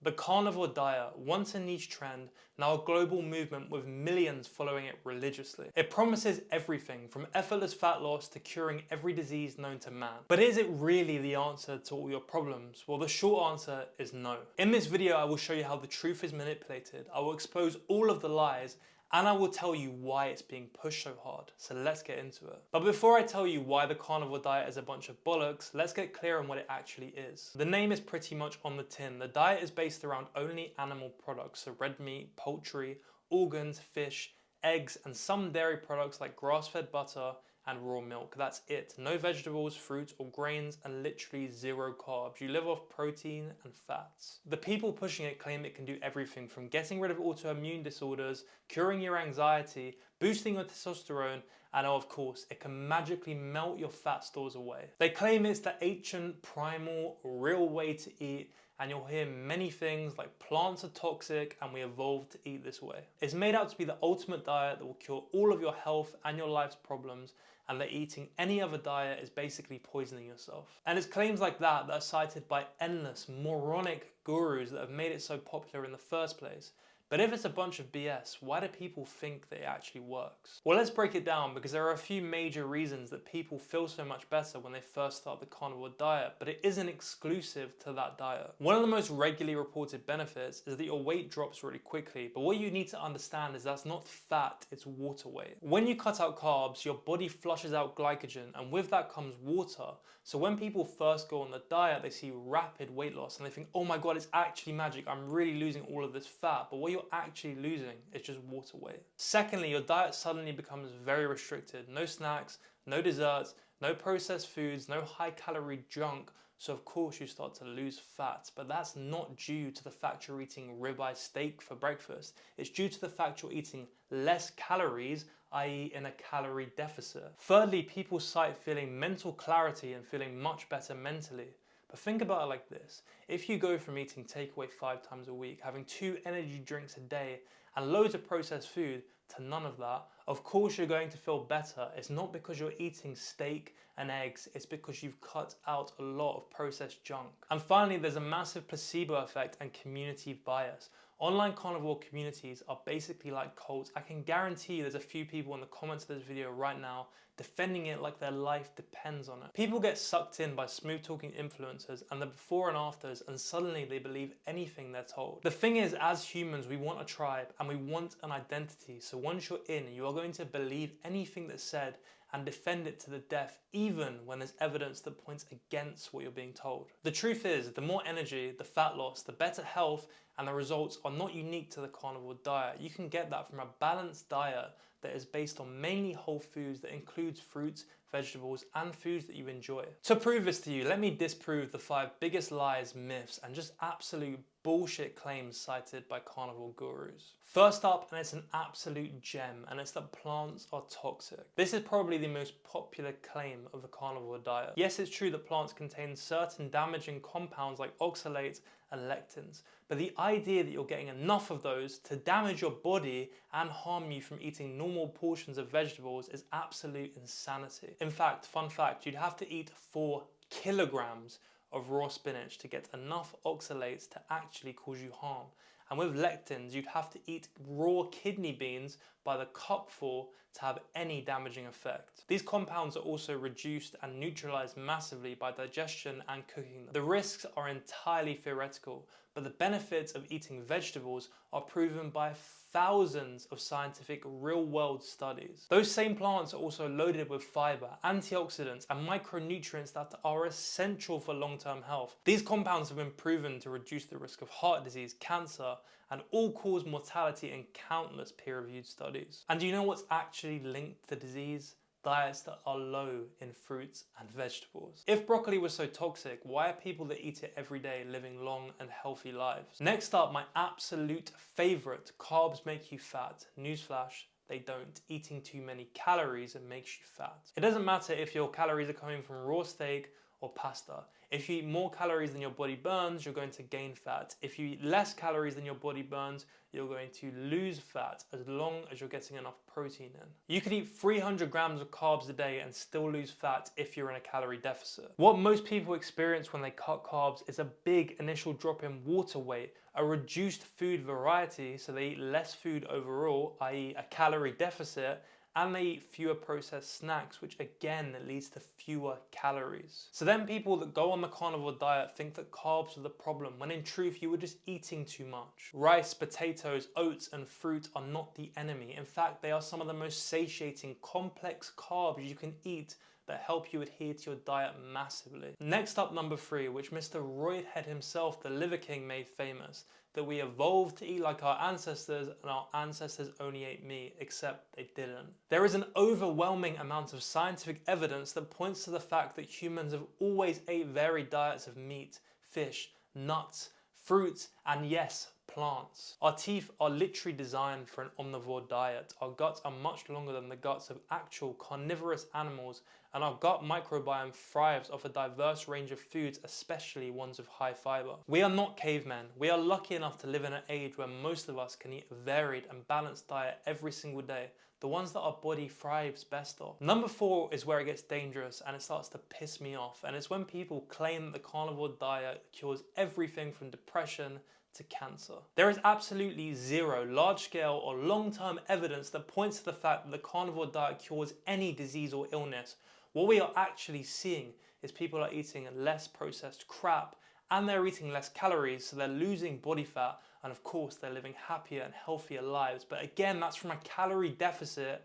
The carnivore diet, once a niche trend, now a global movement with millions following it religiously. It promises everything from effortless fat loss to curing every disease known to man. But is it really the answer to all your problems? Well, the short answer is no. In this video, I will show you how the truth is manipulated. I will expose all of the lies, and I will tell you why it's being pushed so hard. So let's get into it. But before I tell you why the carnivore diet is a bunch of bollocks, let's get clear on what it actually is. The name is pretty much on the tin. The diet is based around only animal products, so red meat, poultry, organs, fish, eggs, and some dairy products like grass-fed butter and raw milk. That's it. No vegetables, fruits, or grains, and literally zero carbs. You live off protein and fats. The people pushing it claim it can do everything from getting rid of autoimmune disorders, curing your anxiety, boosting your testosterone, and of course, it can magically melt your fat stores away. They claim it's the ancient, primal, real way to eat, and you'll hear many things like plants are toxic and we evolved to eat this way. It's made out to be the ultimate diet that will cure all of your health and your life's problems, and that eating any other diet is basically poisoning yourself. And it's claims like that that are cited by endless moronic gurus that have made it so popular in the first place. But if it's a bunch of BS, why do people think that it actually works? Well, let's break it down, because there are a few major reasons that people feel so much better when they first start the carnivore diet, but it isn't exclusive to that diet. One of the most regularly reported benefits is that your weight drops really quickly, but what you need to understand is that's not fat, it's water weight. When you cut out carbs, your body flushes out glycogen, and with that comes water. So when people first go on the diet, they see rapid weight loss and they think, oh my God, it's actually magic, I'm really losing all of this fat. But what you're actually losing is just water weight. Secondly, your diet suddenly becomes very restricted. No snacks, no desserts, no processed foods, no high calorie junk. So of course you start to lose fat, but that's not due to the fact you're eating ribeye steak for breakfast. It's due to the fact you're eating less calories, i.e. in a calorie deficit. Thirdly, people cite feeling mental clarity and feeling much better mentally. But think about it like this. If you go from eating takeaway 5 times a week, having 2 energy drinks a day, and loads of processed food, to none of that, of course you're going to feel better. It's not because you're eating steak and eggs, it's because you've cut out a lot of processed junk. And finally, there's a massive placebo effect and community bias. Online carnivore communities are basically like cults. I can guarantee you there's a few people in the comments of this video right now defending it like their life depends on it. People get sucked in by smooth talking influencers and the before and afters, and suddenly they believe anything they're told. The thing is, as humans, we want a tribe and we want an identity. So once you're in, you are going to believe anything that's said and defend it to the death, even when there's evidence that points against what you're being told. The truth is, the more energy, the fat loss, the better health, and the results are not unique to the carnivore diet. You can get that from a balanced diet that is based on mainly whole foods that includes fruits, vegetables, and foods that you enjoy. To prove this to you, let me disprove the 5 biggest lies, myths, and just absolute bullshit claims cited by carnivore gurus. First up, and it's an absolute gem, and it's that plants are toxic. This is probably the most popular claim of the carnivore diet. Yes, it's true that plants contain certain damaging compounds like oxalates and lectins, but the idea that you're getting enough of those to damage your body and harm you from eating normal portions of vegetables is absolute insanity. In fact, fun fact, you'd have to eat 4 kilograms of raw spinach to get enough oxalates to actually cause you harm. And with lectins, you'd have to eat raw kidney beans by the cupful to have any damaging effect. These compounds are also reduced and neutralized massively by digestion and cooking them. The risks are entirely theoretical, but the benefits of eating vegetables are proven by thousands of scientific real-world studies. Those same plants are also loaded with fiber, antioxidants, and micronutrients that are essential for long-term health. These compounds have been proven to reduce the risk of heart disease, cancer, and all-cause mortality in countless peer-reviewed studies. And do you know what's actually linked to disease? Diets that are low in fruits and vegetables. If broccoli was so toxic, why are people that eat it every day living long and healthy lives? Next up, my absolute favorite, carbs make you fat. Newsflash, they don't. Eating too many calories makes you fat. It doesn't matter if your calories are coming from raw steak or pasta. If you eat more calories than your body burns, you're going to gain fat. If you eat less calories than your body burns, you're going to lose fat as long as you're getting enough protein in. You could eat 300 grams of carbs a day and still lose fat if you're in a calorie deficit. What most people experience when they cut carbs is a big initial drop in water weight, a reduced food variety, so they eat less food overall, i.e. a calorie deficit, and they eat fewer processed snacks, which again leads to fewer calories. So then people that go on the carnivore diet think that carbs are the problem, when in truth you were just eating too much. Rice, potatoes, oats and fruit are not the enemy. In fact, they are some of the most satiating, complex carbs you can eat that help you adhere to your diet massively. Next up, number 3, which Mr. Roydhead himself, the Liver King, made famous, that we evolved to eat like our ancestors and our ancestors only ate meat, except they didn't. There is an overwhelming amount of scientific evidence that points to the fact that humans have always ate varied diets of meat, fish, nuts, fruits, and yes, plants. Our teeth are literally designed for an omnivore diet. Our guts are much longer than the guts of actual carnivorous animals, and our gut microbiome thrives off a diverse range of foods, especially ones of high fiber. We are not cavemen. We are lucky enough to live in an age where most of us can eat a varied and balanced diet every single day, the ones that our body thrives best off. Number 4 is where it gets dangerous and it starts to piss me off, and it's when people claim that the carnivore diet cures everything from depression to cancer. There is absolutely zero large-scale or long-term evidence that points to the fact that the carnivore diet cures any disease or illness. What we are actually seeing is people are eating less processed crap and they're eating less calories, so they're losing body fat, and of course they're living happier and healthier lives. But again, that's from a calorie deficit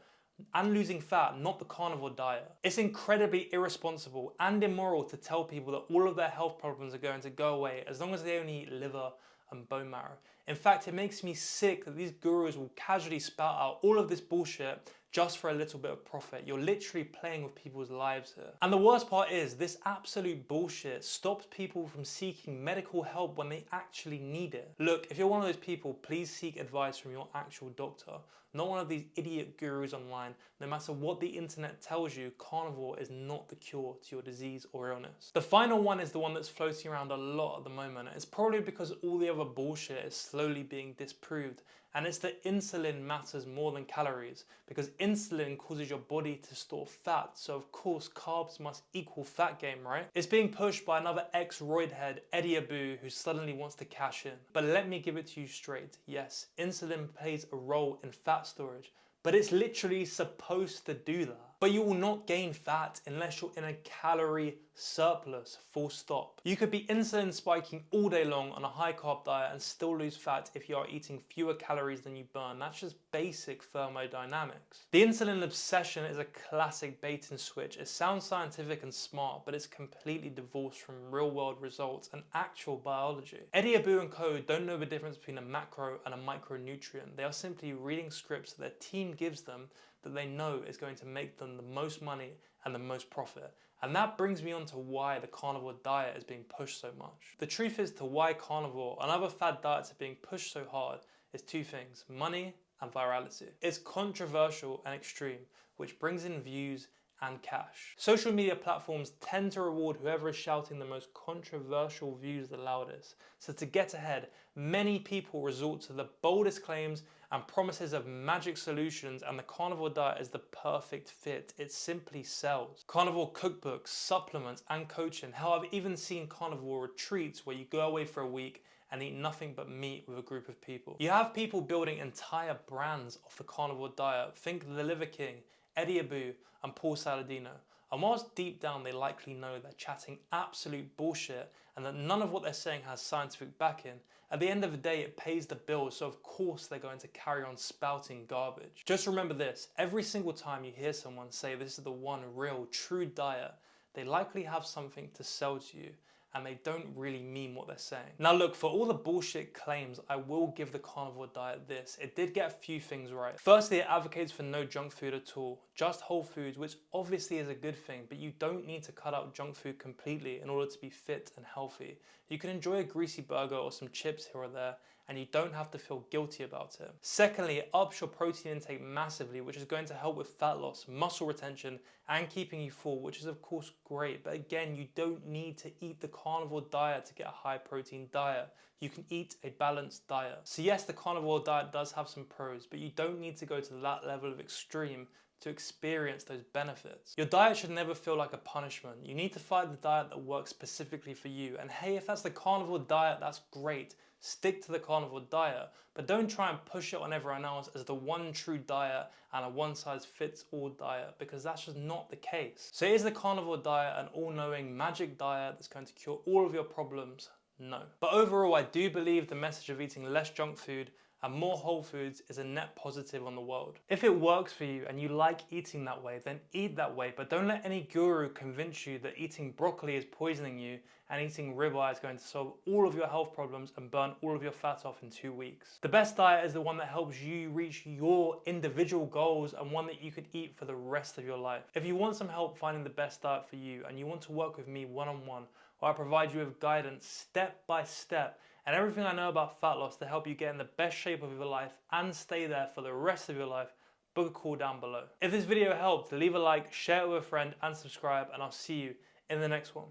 and losing fat, not the carnivore diet. It's incredibly irresponsible and immoral to tell people that all of their health problems are going to go away as long as they only eat liver and bone marrow. In fact, it makes me sick that these gurus will casually spout out all of this bullshit just for a little bit of profit. You're literally playing with people's lives here. And the worst part is, this absolute bullshit stops people from seeking medical help when they actually need it. Look, if you're one of those people, please seek advice from your actual doctor, not one of these idiot gurus online. No matter what the internet tells you, carnivore is not the cure to your disease or illness. The final one is the one that's floating around a lot at the moment. It's probably because all the other bullshit is slowly being disproved, and it's that insulin matters more than calories, because insulin causes your body to store fat, so of course carbs must equal fat gain, right? It's being pushed by another ex-roidhead, Eddie Abu, who suddenly wants to cash in. But let me give it to you straight. Yes, insulin plays a role in fat storage, but it's literally supposed to do that. But you will not gain fat unless you're in a calorie surplus, full stop. You could be insulin spiking all day long on a high carb diet and still lose fat if you are eating fewer calories than you burn. That's just basic thermodynamics. The insulin obsession is a classic bait and switch. It sounds scientific and smart, but it's completely divorced from real world results and actual biology. Eddie Abu and co don't know the difference between a macro and a micronutrient. They are simply reading scripts that their team gives them that they know is going to make them the most money and the most profit. And that brings me on to why the carnivore diet is being pushed so much. The truth is, to why carnivore and other fad diets are being pushed so hard is 2 things: money and virality. It's controversial and extreme, which brings in views and cash. Social media platforms tend to reward whoever is shouting the most controversial views the loudest. So to get ahead, many people resort to the boldest claims and promises of magic solutions, and the carnivore diet is the perfect fit. It simply sells. Carnivore cookbooks, supplements, and coaching. Hell, I've even seen carnivore retreats where you go away for a week and eat nothing but meat with a group of people. You have people building entire brands off the carnivore diet. Think the Liver King, Eddie Abu, and Paul Saladino. And whilst deep down they likely know they're chatting absolute bullshit and that none of what they're saying has scientific backing, at the end of the day it pays the bills, so of course they're going to carry on spouting garbage. Just remember this: every single time you hear someone say this is the one real true diet, they likely have something to sell to you. and they don't really mean what they're saying. Now look, for all the bullshit claims, I will give the carnivore diet this. It did get a few things right. Firstly, it advocates for no junk food at all, just whole foods, which obviously is a good thing, but you don't need to cut out junk food completely in order to be fit and healthy. You can enjoy a greasy burger or some chips here or there, and you don't have to feel guilty about it. Secondly, it ups your protein intake massively, which is going to help with fat loss, muscle retention, and keeping you full, which is of course great. But again, you don't need to eat the carnivore diet to get a high protein diet. You can eat a balanced diet. So yes, the carnivore diet does have some pros, but you don't need to go to that level of extreme to experience those benefits. Your diet should never feel like a punishment. You need to find the diet that works specifically for you. And hey, if that's the carnivore diet, that's great. Stick to the carnivore diet, but don't try and push it on everyone else as the one true diet and a one-size-fits-all diet, because that's just not the case. So is the carnivore diet an all-knowing magic diet that's going to cure all of your problems? No. But overall, I do believe the message of eating less junk food and more whole foods is a net positive on the world. If it works for you and you like eating that way, then eat that way, but don't let any guru convince you that eating broccoli is poisoning you and eating ribeye is going to solve all of your health problems and burn all of your fat off in 2 weeks. The best diet is the one that helps you reach your individual goals and one that you could eat for the rest of your life. If you want some help finding the best diet for you and you want to work with me one-on-one, where I provide you with guidance step by step and everything I know about fat loss to help you get in the best shape of your life and stay there for the rest of your life, book a call down below. If this video helped, leave a like, share it with a friend and subscribe, and I'll see you in the next one.